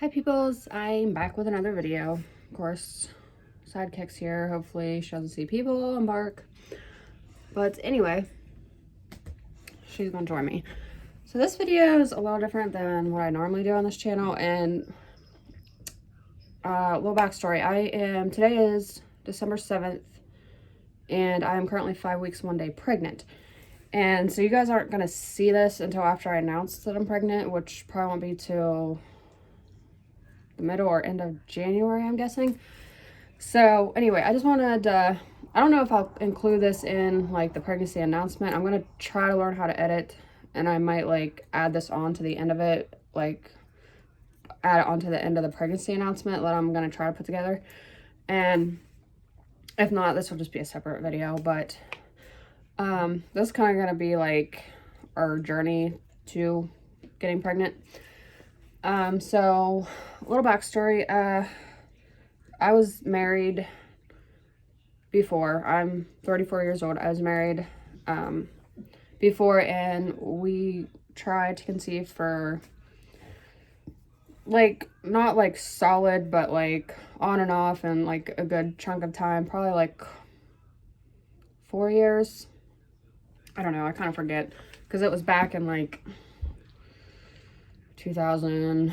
Hi peoples, I'm back with another video. Of course, sidekicks here. Hopefully she doesn't see people and bark. But anyway, she's gonna join me. So this video is a little different than what I normally do on this channel, and a little backstory. Today is December 7th, and I am currently 5 weeks, 1 day pregnant. And so you guys aren't gonna see this until after I announce that I'm pregnant, which probably won't be till the middle or end of January, I'm guessing. So anyway, I just wanted to, I don't know if I'll include this in like the pregnancy announcement. I'm going to try to learn how to edit, and I might like add this on to the end of it, like add it onto the end of the pregnancy announcement that I'm going to try to put together. And if not, this will just be a separate video, but this is kind of going to be like our journey to getting pregnant. So a little backstory. I was married before. I'm 34 years old. I was married before, and we tried to conceive for like not like solid, but like on and off and like a good chunk of time, probably like 4 years. I don't know, I kind of forget, because it was back in like 2000,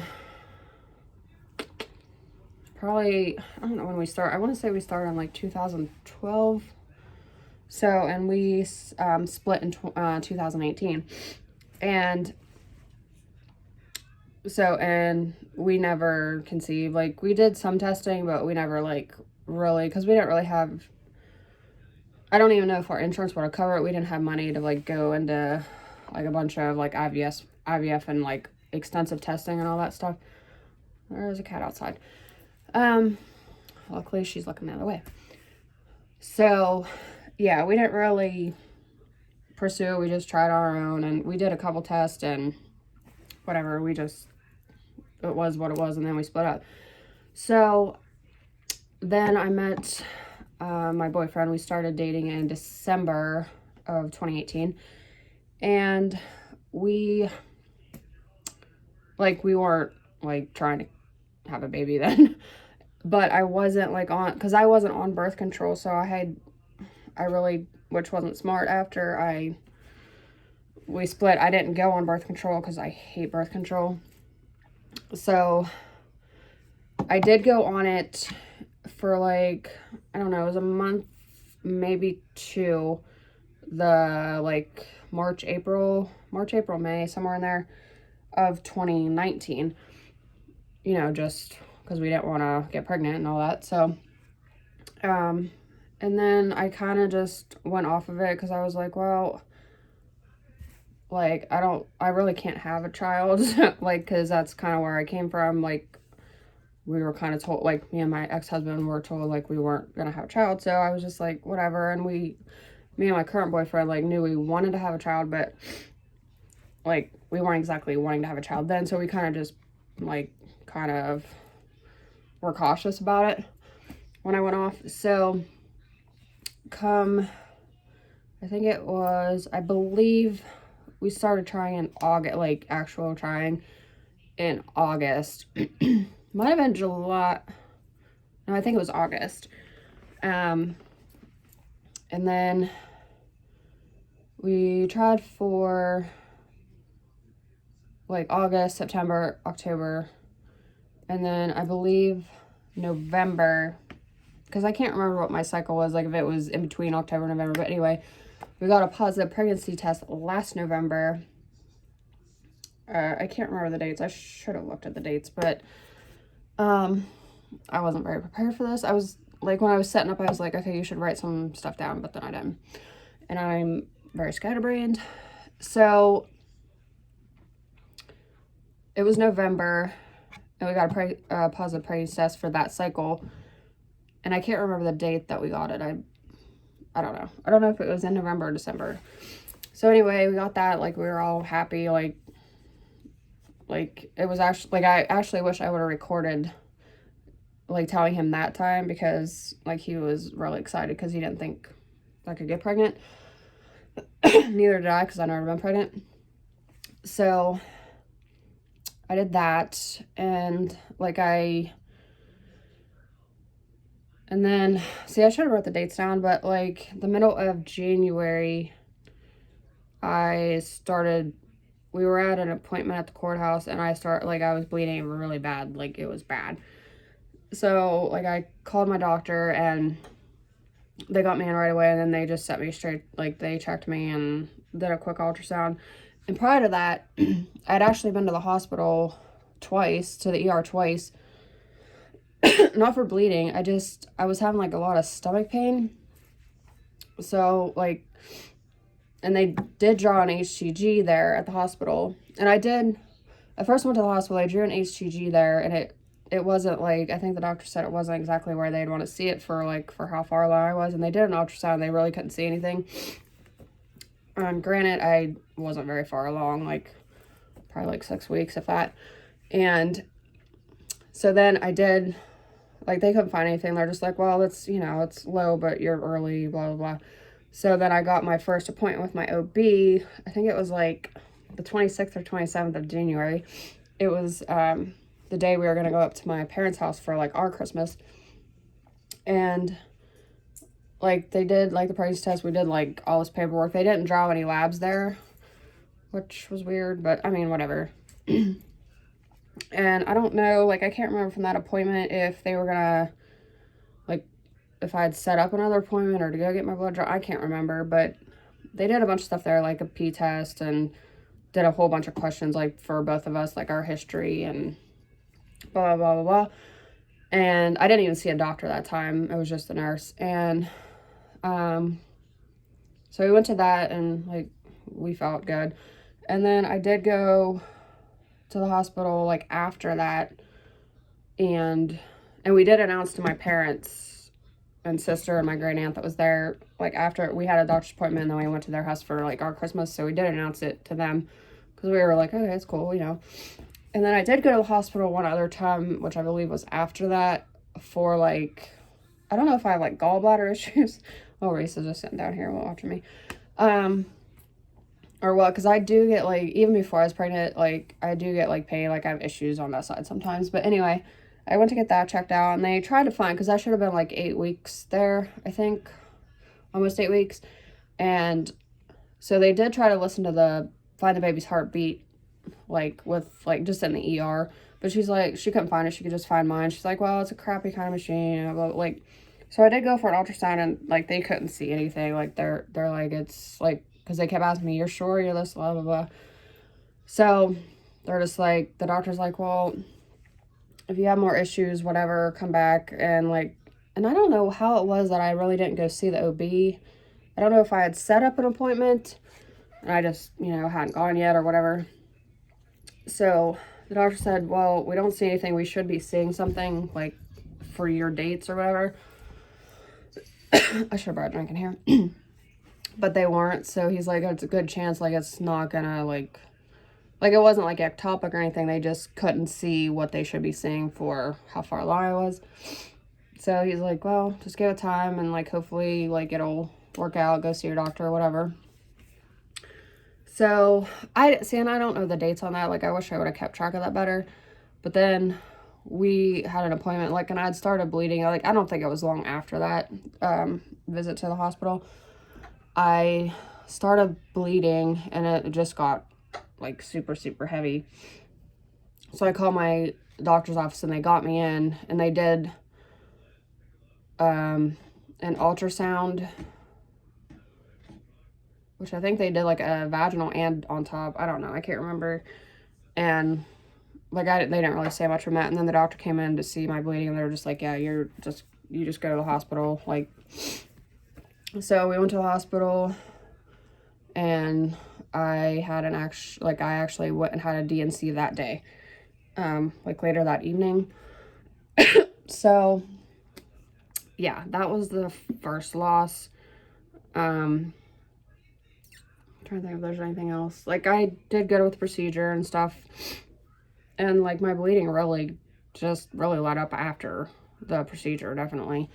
probably, I don't know when we started. I want to say we started in like 2012. So, and we split in 2018. And so, and we never conceived. Like, we did some testing, but we never like really, because we didn't really have, I don't even know if our insurance would have covered it. We didn't have money to like go into like a bunch of like IVF and like extensive testing and all that stuff. There's a cat outside. Luckily she's looking the other way. So yeah, we didn't really pursue it. We just tried on our own, and we did a couple tests and whatever. It was what it was, and then we split up. So then I met my boyfriend. We started dating in December of 2018, and we weren't like trying to have a baby then. But I wasn't like because I wasn't on birth control, so which wasn't smart. After we split, I didn't go on birth control because I hate birth control. So I did go on it for like, I don't know, it was a month, maybe two, the like March, April, May, somewhere in there of 2019, just because we didn't want to get pregnant and all that. So, and then I kind of just went off of it because I was like, well, like, I really can't have a child, like, because that's kind of where I came from. Like, we were kind of told, like, me and my ex-husband were told, like, we weren't going to have a child. So I was just like, whatever. And me and my current boyfriend, like, knew we wanted to have a child, but, like, we weren't exactly wanting to have a child then. So we kind of just, like, were cautious about it when I went off. So I believe we started trying in August, like actual trying in August. Might have been July. No, I think it was August. And then we tried for like August, September, October, and then I believe November, because I can't remember what my cycle was, like if it was in between October and November. But anyway, we got a positive pregnancy test last November. I can't remember the dates. I should have looked at the dates, but I wasn't very prepared for this. I was like, when I was setting up, I was like, okay, you should write some stuff down, but then I didn't. And I'm very scatterbrained. So it was November, and we got a positive pregnancy test for that cycle. And I can't remember the date that we got it. I don't know. I don't know if it was in November or December. So anyway, we got that. Like, we were all happy. Like it was actually, like, I actually wish I would have recorded, like, telling him that time, because, like, he was really excited because he didn't think I could get pregnant. Neither did I, because I'd never been pregnant. So I did that, and like and then, see, I should have wrote the dates down, but like the middle of January, we were at an appointment at the courthouse, and I was bleeding really bad, like it was bad. So like I called my doctor, and they got me in right away, and then they just set me straight, like they checked me and did a quick ultrasound. And prior to that, I'd actually been to the hospital twice, to the ER twice, not for bleeding. I was having like a lot of stomach pain. So like, and they did draw an HCG there at the hospital. And I first went to the hospital, I drew an HCG there, and it wasn't like, I think the doctor said it wasn't exactly where they'd want to see it for how far along I was. And they did an ultrasound, they really couldn't see anything. Granted, I wasn't very far along, like probably like 6 weeks, if that. And so then I did, like they couldn't find anything. They're just like, well, it's, it's low, but you're early, blah, blah, blah. So then I got my first appointment with my OB. I think it was like the 26th or 27th of January. It was the day we were going to go up to my parents' house for like our Christmas. And like they did like the pregnancy test. We did like all this paperwork. They didn't draw any labs there, which was weird, but I mean, whatever. And I don't know, like I can't remember from that appointment if they were gonna, like, if I had set up another appointment or to go get my blood drawn. I can't remember, but they did a bunch of stuff there, like a pee test, and did a whole bunch of questions, like for both of us, like our history and blah, blah, blah, blah. And I didn't even see a doctor that time. It was just a nurse. And so we went to that, and like we felt good. And then I did go to the hospital like after that, and we did announce to my parents and sister and my great aunt that was there, like after we had a doctor's appointment, and then we went to their house for like our Christmas. So we did announce it to them because we were like, okay, it's cool, And then I did go to the hospital one other time, which I believe was after that, for like, I don't know if I have like gallbladder issues. Oh, Reese is just sitting down here watching me. Or what, because I do get like, even before I was pregnant, like I do get like pain, like I have issues on that side sometimes. But anyway, I went to get that checked out, and they tried to find, because I should have been like 8 weeks there, I think, almost 8 weeks. And so they did try to find the baby's heartbeat, like with like just in the ER. But she's like, she couldn't find it, she could just find mine. She's like, well, it's a crappy kind of machine, but like, so I did go for an ultrasound, and like they couldn't see anything. Like they're like, it's like, because they kept asking me, you're sure you're this, blah, blah, blah. So they're just like, the doctor's like, well, if you have more issues, whatever, come back. And like, and I don't know how it was that I really didn't go see the OB. I don't know if I had set up an appointment and I just, hadn't gone yet or whatever. So the doctor said, well, we don't see anything. We should be seeing something like for your dates or whatever. I should have brought a drink in here. But they weren't. So he's like, it's a good chance, like it's not gonna like it wasn't like ectopic or anything. They just couldn't see what they should be seeing for how far along I was. So he's like, well, just give it time, and like hopefully like it'll work out, go see your doctor or whatever. So and I don't know the dates on that. Like I wish I would have kept track of that better. But then we had an appointment, like, and I'd started bleeding. Like, I don't think it was long after that visit to the hospital. I started bleeding, and it just got like super, super heavy. So I called my doctor's office, and they got me in, and they did an ultrasound, which I think they did like a vaginal and on top. I don't know. I can't remember. And like they didn't really say much from that. And then the doctor came in to see my bleeding, and they were just like, yeah, you just go to the hospital. Like, so we went to the hospital, and I actually went and had a D&C that day, like later that evening. So yeah, that was the first loss. I'm trying to think if there's anything else. Like I did good with the procedure and stuff, and like my bleeding really let up after the procedure, definitely.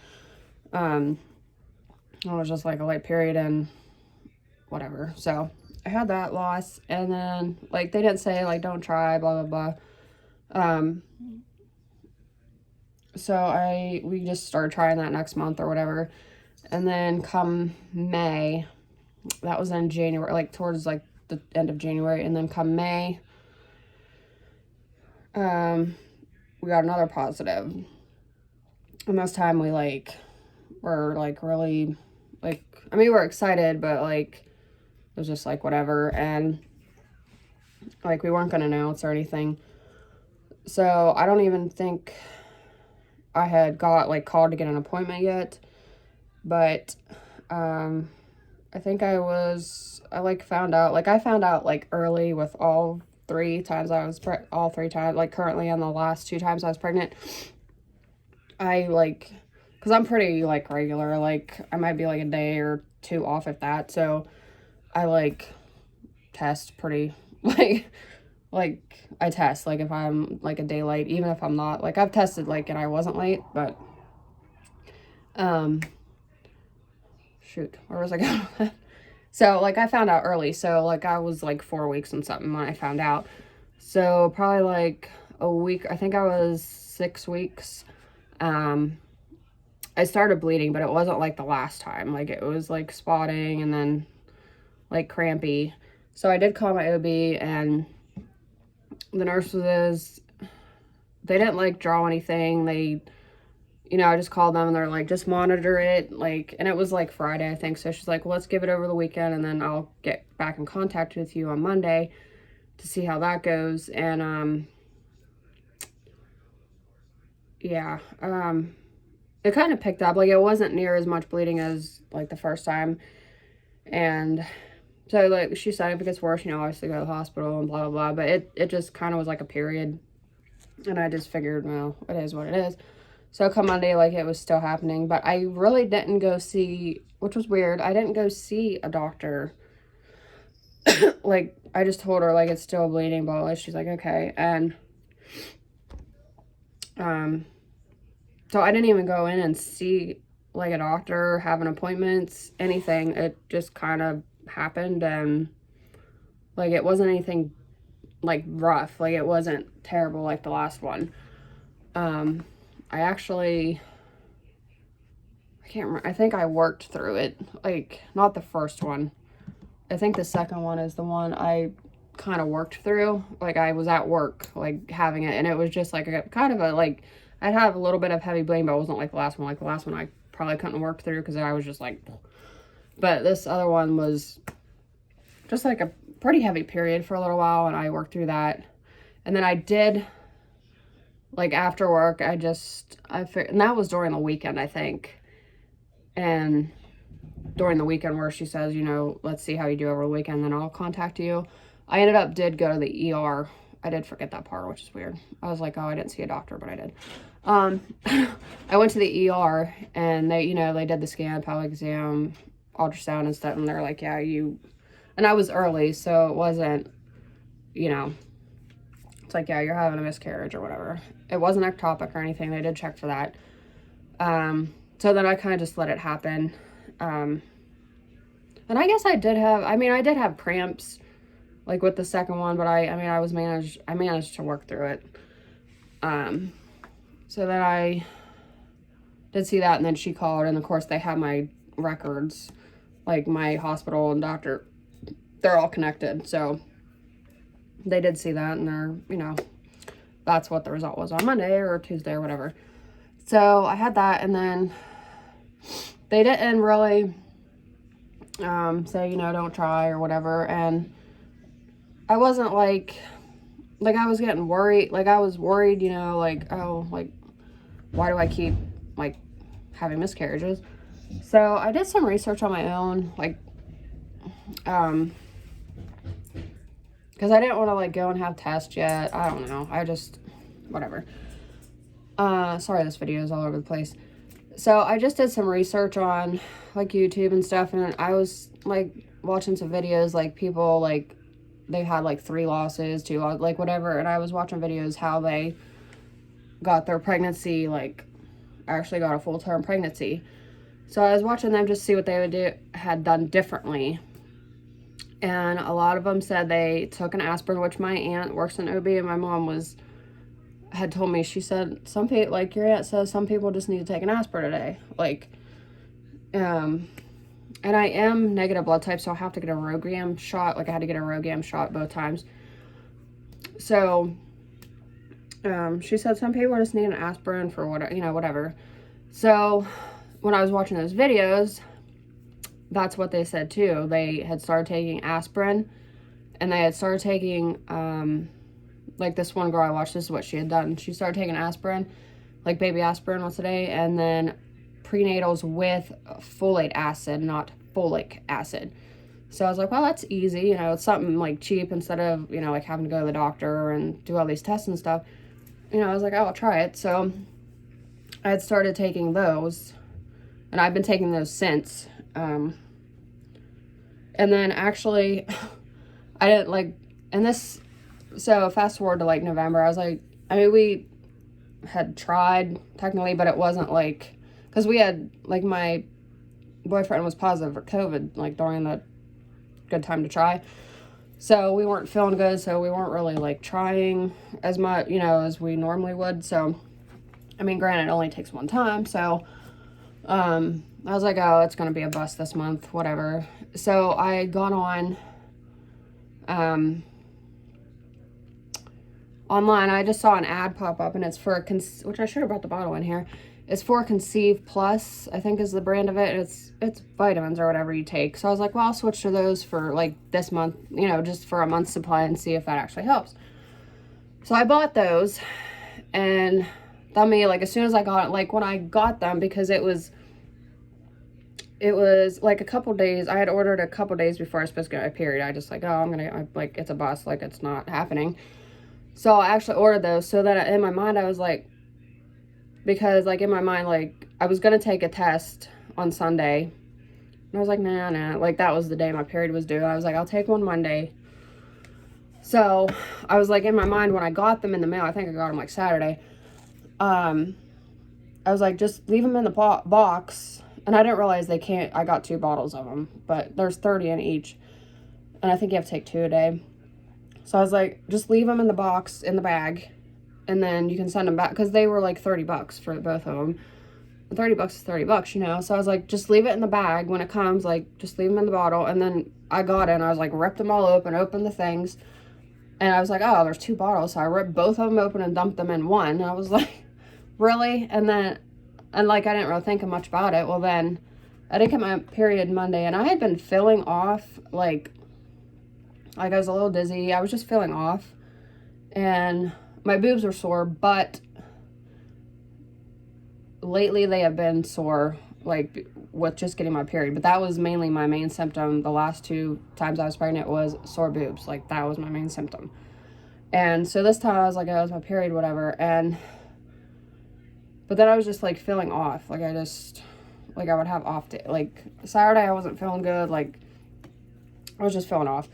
It was just like a light period and whatever. So I had that loss, and then like they didn't say like don't try, blah, blah, blah. Um, so we just started trying that next month or whatever. And then come May, that was in January, like towards like the end of January. And then come May, we got another positive. And this time we like were like really like, I mean, we were excited, but like it was just like whatever. And like we weren't going to announce or anything. So I don't even think I had got like called to get an appointment yet. But I think I found out like early with all 3 times all 3 times, like currently on the last 2 times I was pregnant. I like, because I'm pretty like regular, like I might be like a day or 2 off at that. So I like test pretty like I test like if I'm like a day late, even if I'm not. Like I've tested like and I wasn't late, but shoot, where was I going with that? So like I found out early, so like I was like 4 weeks and something when I found out. So probably like a week, I think I was 6 weeks. I started bleeding, but it wasn't like the last time. Like it was like spotting and then like crampy. So I did call my OB, and the nurses, they didn't like draw anything. They, you know, I just called them and they're like, just monitor it. Like, and it was like Friday, I think. So she's like, well, let's give it over the weekend and then I'll get back in contact with you on Monday to see how that goes. And, yeah, it kind of picked up. Like, it wasn't near as much bleeding as like the first time. And so like she said, if it gets worse, you know, obviously go to the hospital and blah, blah, blah. But it just kind of was like a period. And I just figured, well, it is what it is. So come Monday, like it was still happening, but I really didn't go see, which was weird. I didn't go see a doctor. Like I just told her like it's still bleeding, blah, blah. She's like, okay. And, so I didn't even go in and see like a doctor, have an appointment, anything. It just kind of happened, and like it wasn't anything like rough. Like it wasn't terrible like the last one. I actually, I can't remember. I think I worked through it. Like, not the first one. I think the second one is the one I kind of worked through. Like, I was at work, like, having it. And it was just, like, a kind of a, like, I'd have a little bit of heavy bleeding, but it wasn't like the last one. Like, the last one I probably couldn't work through because I was just, like, but this other one was just, like, a pretty heavy period for a little while. And I worked through that. And then I did, like, after work, and that was during the weekend, I think. And during the weekend where she says, you know, let's see how you do over the weekend, then I'll contact you. I did go to the ER. I did forget that part, which is weird. I was like, oh, I didn't see a doctor, but I did. I went to the ER, and they, you know, they did the scan, pelvic exam, ultrasound and stuff, and they're like, yeah, and I was early, so it wasn't, you know, it's like, yeah, you're having a miscarriage or whatever. It wasn't ectopic or anything. They did check for that. So then I kind of just let it happen. And I guess I did have cramps, like with the second one, but I managed to work through it. So then I did see that, and then she called, and of course they have my records, like my hospital and doctor, they're all connected. So they did see that, and they're, you know, that's what the result was on Monday or Tuesday or whatever. So I had that, and then they didn't really say, you know, don't try or whatever. And I wasn't like I was getting worried. Like I was worried, you know, like, oh, like, why do I keep like having miscarriages? So I did some research on my own, like, because I didn't want to like go and have tests yet. I don't know. I just, whatever. Sorry, this video is all over the place. So I just did some research on like YouTube and stuff, and I was like watching some videos, like people like they had like 3 losses, 2 like whatever, and I was watching videos how they got their pregnancy, like actually got a full-term pregnancy. So I was watching them just see what they had done differently. And a lot of them said they took an aspirin, which my aunt works in OB, and my mom was had told me, she said, some people, like your aunt says, some people just need to take an aspirin a day. Like, and I am negative blood type, so I have to get a RhoGAM shot. Like, I had to get a RhoGAM shot both times. So, she said some people just need an aspirin for whatever, you know, whatever. So, when I was watching those videos, that's what they said too. They had started taking aspirin, and they had started taking, like this one girl I watched, this is what she had done. She started taking aspirin, like baby aspirin once a day, and then prenatals with folate acid, not folic acid. So I was like, well, that's easy. You know, it's something like cheap instead of, you know, like having to go to the doctor and do all these tests and stuff. You know, I was like, oh, I'll try it. So I had started taking those, and I've been taking those since. And then actually, I didn't like, and this, so fast forward to like November, I was like, I mean, we had tried technically, but it wasn't like, because we had, like, my boyfriend was positive for COVID, like during the good time to try. So we weren't feeling good, so we weren't really like trying as much, you know, as we normally would. So, I mean, granted, it only takes one time. So, I was like, oh, it's going to be a bust this month, whatever. So I had gone on, online. I just saw an ad pop up, and it's for, which I should have brought the bottle in here. It's for Conceive Plus, I think is the brand of it. It's vitamins or whatever you take. So I was like, well, I'll switch to those for like this month, you know, just for a month's supply and see if that actually helps. So I bought those, and that made, like, as soon as I got it, like when I got them, because it was like a couple days, I had ordered a couple days before I was supposed to get my period. I just like, oh, like, it's a bust, like it's not happening. So I actually ordered those, so that in my mind I was like, because like in my mind, like I was going to take a test on Sunday, and I was like, nah, like that was the day my period was due. I was like, I'll take one Monday. So I was like, in my mind, when I got them in the mail, I think I got them like Saturday, I was like, just leave them in the box. And I didn't realize I got 2 bottles of them, but there's 30 in each, and I think you have to take 2 a day. So I was like, just leave them in the box, in the bag, and then you can send them back, because they were like $30 for both of them. And $30 is $30, you know. So I was like, just leave it in the bag when it comes, like just leave them in the bottle. And then I got it, and I was like, ripped them all open the things, and I was like, oh, there's 2 bottles. So I ripped both of them open and dumped them in one. And I was like, really? And like I didn't really think much about it. Well, then I did get my period Monday, and I had been feeling off, like I was a little dizzy. I was just feeling off, and my boobs were sore, but lately they have been sore, like with just getting my period. But that was mainly my main symptom. The last 2 times I was pregnant was sore boobs. Like that was my main symptom. And so this time I was like, oh, it was my period, whatever. But then I was just like feeling off. Like I would have off day. Like Saturday I wasn't feeling good. Like I was just feeling off.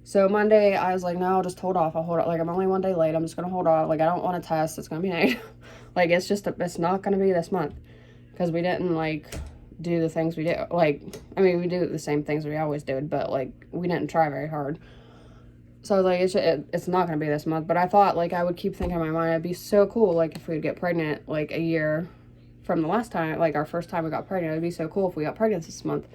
So Monday, I was like, no, I'll just hold off. I'll hold off. Like, I'm only 1 day late. I'm just going to hold off. Like, I don't want to test. It's going to be negative. Like, it's not going to be this month. Because we didn't, like, do the things we did. Like, I mean, we do the same things we always did. But, like, we didn't try very hard. So I was like, it's not going to be this month. But I thought, like, I would keep thinking in my mind, it'd be so cool, like, if we would get pregnant, like, a year from the last time. Like, our first time we got pregnant. It'd be so cool if we got pregnant this month.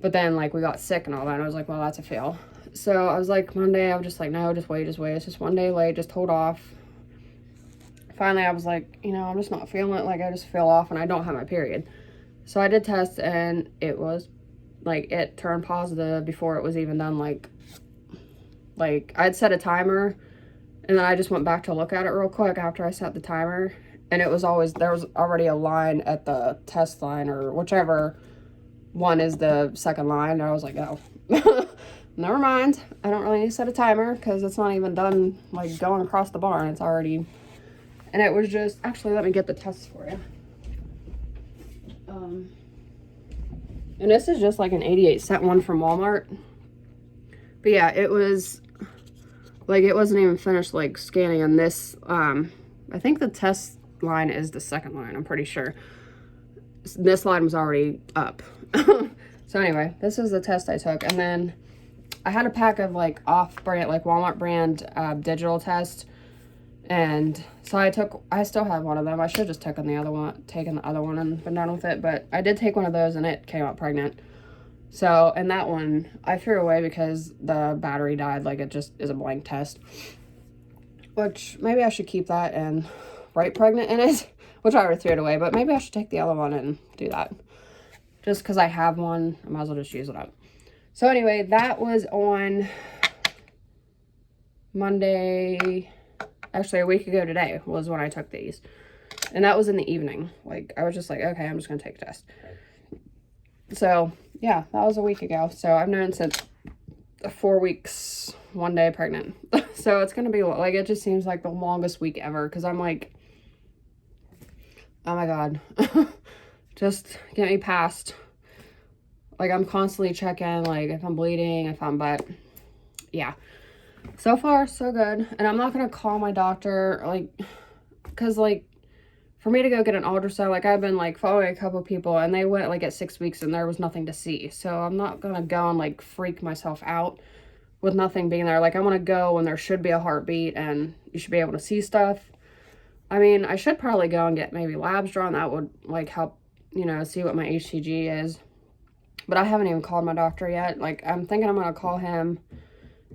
But then, like, we got sick and all that. And I was like, well, that's a fail. So I was like, Monday, I was just like, no, just wait. It's just 1 day late. Just hold off. Finally, I was like, you know, I'm just not feeling it. Like, I just feel off, and I don't have my period. So I did test, and it was, like, it turned positive before it was even done. Like I'd set a timer, and then I just went back to look at it real quick after I set the timer. And it was there was already a line at the test line, or whichever one is the second line. And I was like, oh. Never mind. I don't really need to set a timer, because it's not even done, like, going across the barn. It's already... And it was just... Actually, let me get the tests for you. And this is just, like, an 88-cent one from Walmart. But, yeah, it was... Like, it wasn't even finished, like, scanning on this. I think the test line is the second line. I'm pretty sure. This line was already up. So, anyway, this is the test I took. And then... I had a pack of, like, off-brand, like, Walmart brand digital test, And so I still have one of them. I should have just taken the other one and been done with it. But I did take one of those and it came out pregnant. So, and that one I threw away because the battery died. Like, it just is a blank test. Which, maybe I should keep that and write pregnant in it. Which I already threw it away. But maybe I should take the other one and do that. Just because I have one, I might as well just use it up. So anyway, that was on Monday. Actually, a week ago today was when I took these. And that was in the evening. Like, I was just like, okay, I'm just going to take a test. So, yeah, that was a week ago. So, I've known since 4 weeks, 1 day pregnant. So, it's going to be, like, it just seems like the longest week ever. Because I'm like, oh my God. Just get me past. Like, I'm constantly checking, like, if I'm bleeding, but, yeah. So far, so good. And I'm not going to call my doctor, like, because, like, for me to go get an ultrasound, like, I've been, like, following a couple people, and they went, like, at 6 weeks, and there was nothing to see. So I'm not going to go and, like, freak myself out with nothing being there. Like, I want to go when there should be a heartbeat, and you should be able to see stuff. I mean, I should probably go and get maybe labs drawn. That would, like, help, you know, see what my HCG is. But I haven't even called my doctor yet. Like, I'm thinking I'm going to call him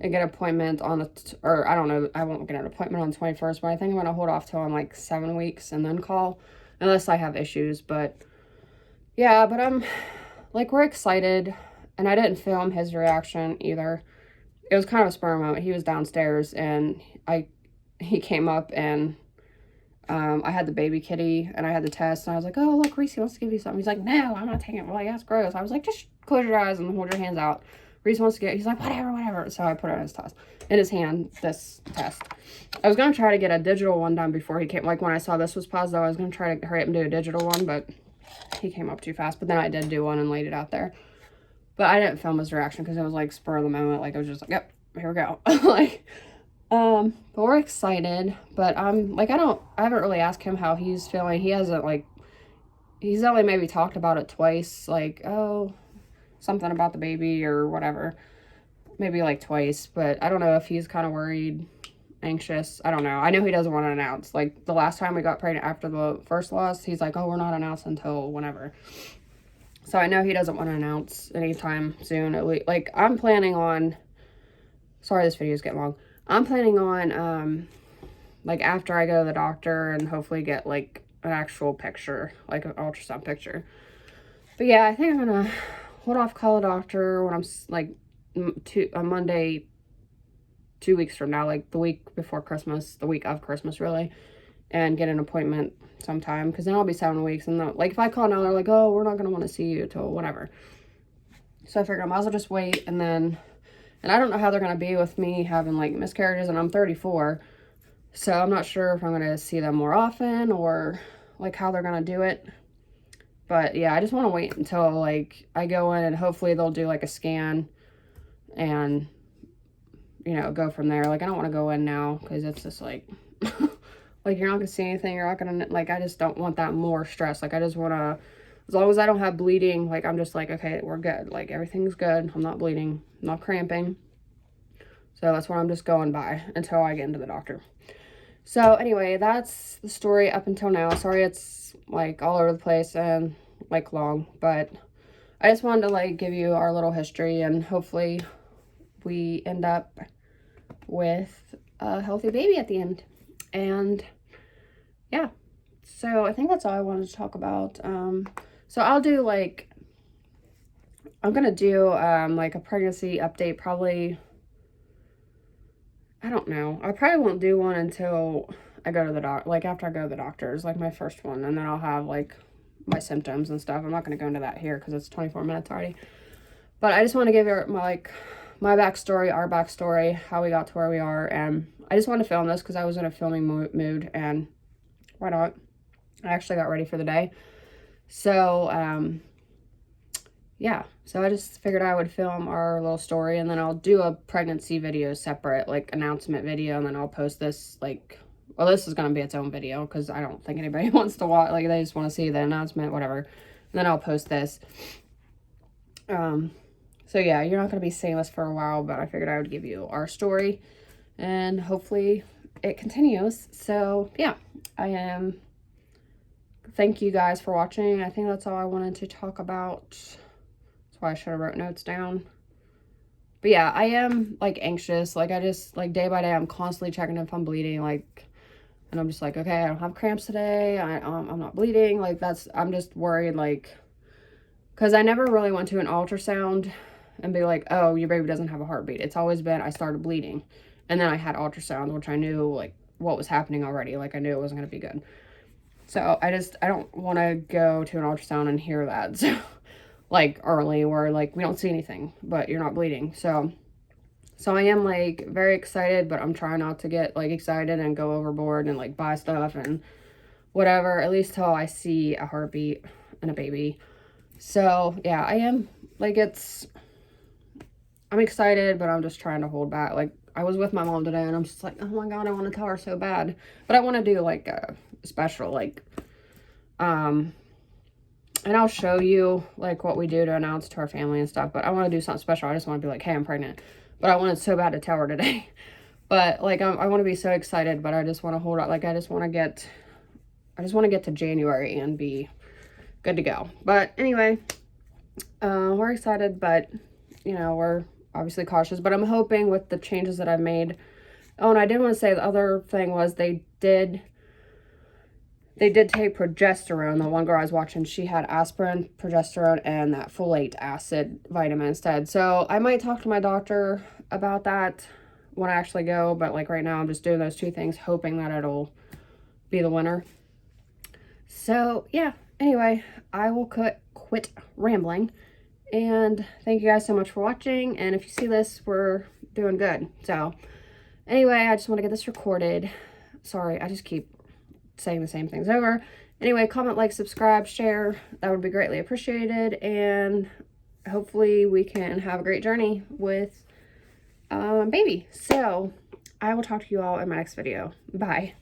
and get an appointment on the, or I don't know, I won't get an appointment on the 21st, but I think I'm going to hold off till I'm like 7 weeks and then call, unless I have issues. But yeah, but I'm, like, we're excited, and I didn't film his reaction either. It was kind of a spur moment. He was downstairs, and he came up, and I had the baby kitty, and I had the test, and I was like, oh, look, Reese wants to give you something. He's like, no, I'm not taking it. Well, like, that's gross. I was like, just close your eyes and hold your hands out. Reese wants to get, he's like, whatever. So I put it in his hand, this test. I was going to try to get a digital one done before he came. Like, when I saw this was positive, I was going to try to hurry up and do a digital one, but he came up too fast. But then I did do one and laid it out there. But I didn't film his reaction because it was, like, spur of the moment. Like, I was just like, yep, here we go. Like, but we're excited. But like, I haven't really asked him how he's feeling. He hasn't, like, he's only maybe talked about it twice. Like, oh, something about the baby or whatever. Maybe like twice, but I don't know if he's kind of worried, anxious. I don't know. I know he doesn't want to announce. Like, the last time we got pregnant after the first loss, he's like, oh, we're not announcing until whenever. So I know he doesn't want to announce anytime soon. At least, like, I'm planning on, sorry this video is getting long. I'm planning on, like, after I go to the doctor and hopefully get, like, an actual picture, like an ultrasound picture. But yeah, I think I'm gonna hold off, call a doctor when I'm, like, on Monday, 2 weeks from now, like the week before Christmas, the week of Christmas, really, and get an appointment sometime, because then I'll be 7 weeks, and like, if I call now, they're like, oh, we're not going to want to see you till whatever. So I figured I might as well just wait, and I don't know how they're going to be with me having, like, miscarriages, and I'm 34, so I'm not sure if I'm going to see them more often, or, like, how they're going to do it. But yeah, I just want to wait until, like, I go in, and hopefully they'll do, like, a scan and, you know, go from there. Like, I don't want to go in now because it's just like, like, you're not going to see anything. You're not going to, like, I just don't want that more stress. Like, I just want to, as long as I don't have bleeding, like, I'm just like, okay, we're good. Like, everything's good. I'm not bleeding. I'm not cramping. So that's what I'm just going by until I get into the doctor. So anyway, that's the story up until now. Sorry it's, like, all over the place and, like, long, but I just wanted to, like, give you our little history, and hopefully we end up with a healthy baby at the end. And yeah, so I think that's all I wanted to talk about. So I'll do, like, I'm gonna do like a pregnancy update, probably, I don't know, I probably won't do one until I go to the doctor, like after I go to the doctor's, like my first one, and then I'll have, like, my symptoms and stuff. I'm not going to go into that here because it's 24 minutes already. But I just want to give you my backstory, our backstory, how we got to where we are. And I just wanted to film this because I was in a filming mood, and why not? I actually got ready for the day. So, yeah. So I just figured I would film our little story, and then I'll do a pregnancy video separate, like, announcement video, and then I'll post this, like, well, this is going to be its own video because I don't think anybody wants to watch, like, they just want to see the announcement, whatever. And then I'll post this. So yeah, you're not going to be seeing this for a while, but I figured I would give you our story, and hopefully it continues. So yeah, thank you guys for watching. I think that's all I wanted to talk about. That's why I should have wrote notes down. But yeah, I am like anxious. Like I just like day by day, I'm constantly checking if I'm bleeding. Like, and I'm just like, okay, I don't have cramps today. I'm not bleeding. Like I'm just worried. Like, cause I never really went to an ultrasound and be like, oh, your baby doesn't have a heartbeat. It's always been I started bleeding, and then I had ultrasound, which I knew like what was happening already. Like I knew it wasn't gonna be good. So I don't want to go to an ultrasound and hear that. So like early where like we don't see anything, but you're not bleeding. So I am like very excited, but I'm trying not to get like excited and go overboard and like buy stuff and whatever, at least till I see a heartbeat and a baby. So yeah, I am like I'm excited, but I'm just trying to hold back. Like I was with my mom today and I'm just like, oh my God, I want to tell her so bad. But I want to do like a special, like, and I'll show you like what we do to announce to our family and stuff. But I want to do something special. I just want to be like, hey, I'm pregnant. But I wanted so bad to tell her today. But like, I want to be so excited, but I just want to hold out. Like, I just want to get to January and be good to go. But anyway, we're excited, but you know, we're obviously cautious, but I'm hoping with the changes that I've made. Oh, and I did want to say the other thing was they did take progesterone. The one girl I was watching, she had aspirin, progesterone, and that folate acid vitamin instead. So I might talk to my doctor about that when I actually go, but like right now I'm just doing those two things, hoping that it'll be the winner. So yeah, anyway, I will quit rambling. And thank you guys so much for watching. And if you see this, we're doing good. So anyway, I just want to get this recorded. Sorry, I just keep saying the same things over. Anyway, comment, like, subscribe, share. That would be greatly appreciated. And hopefully we can have a great journey with baby. So I will talk to you all in my next video. Bye.